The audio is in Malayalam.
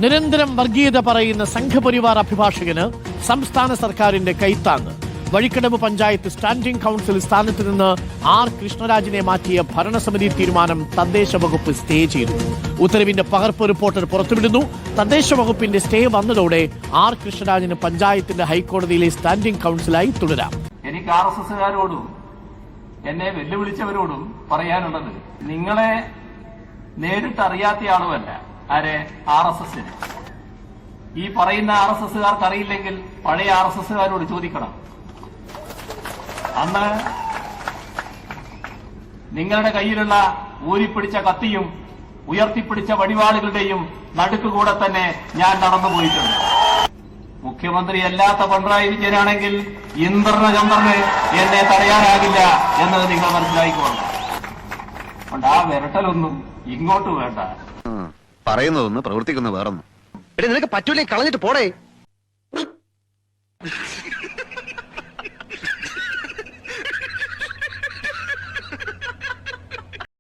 നിരന്തരം വർഗീയത പറയുന്ന സംഘപരിവാർ അഭിഭാഷകന് സംസ്ഥാന സർക്കാരിന്റെ കൈത്താങ്ങ്. വഴിക്കടവ് പഞ്ചായത്ത് സ്റ്റാൻഡിംഗ് കൌൺസിൽ സ്ഥാനത്ത് നിന്ന് ആർ കൃഷ്ണരാജിനെ മാറ്റിയ ഭരണസമിതി തീരുമാനം തദ്ദേശ വകുപ്പ് സ്റ്റേ ചെയ്തു. ഉത്തരവിന്റെ പകർപ്പ് റിപ്പോർട്ടർ പുറത്തുവിടുന്നു. തദ്ദേശ വകുപ്പിന്റെ സ്റ്റേ വന്നതോടെ ആർ കൃഷ്ണരാജിന് പഞ്ചായത്തിന്റെ ഹൈക്കോടതിയിലെ സ്റ്റാൻഡിംഗ് കൌൺസിലായി തുടരാം. എനിക്ക് RSSകാരോടും എന്നെ വെല്ലുവിളിച്ചവരോടും പറയാനുള്ളത്, നിങ്ങളെ നേരിട്ട് അറിയാത്ത ആളുമല്ല ആരെ RSS. ഈ പറയുന്ന RSSകാർക്ക് അറിയില്ലെങ്കിൽ പഴയ RSSകാരോട് ചോദിക്കണം. അന്ന് നിങ്ങളുടെ കയ്യിലുള്ള ഊരിപ്പിടിച്ച കത്തിയും ഉയർത്തിപ്പിടിച്ച വടിവാളുകളുടെയും നടുക്കുകൂടെ തന്നെ ഞാൻ നടന്നുപോയിട്ടുണ്ട്. മുഖ്യമന്ത്രി അല്ലാത്ത പിണറായി വിജയനാണെങ്കിൽ ചന്ദ്രന് എന്നെ തടയാനാകില്ല എന്നത് നിങ്ങൾ മനസ്സിലാക്കിക്കോണം. അതുകൊണ്ട് ആ വിരട്ടലൊന്നും ഇങ്ങോട്ട് വേണ്ട. പറയുന്നതൊന്ന് പ്രവർത്തിക്കുന്ന വേറൊന്നും. നിനക്ക് പറ്റൂലേ കളഞ്ഞിട്ട് പോടേ.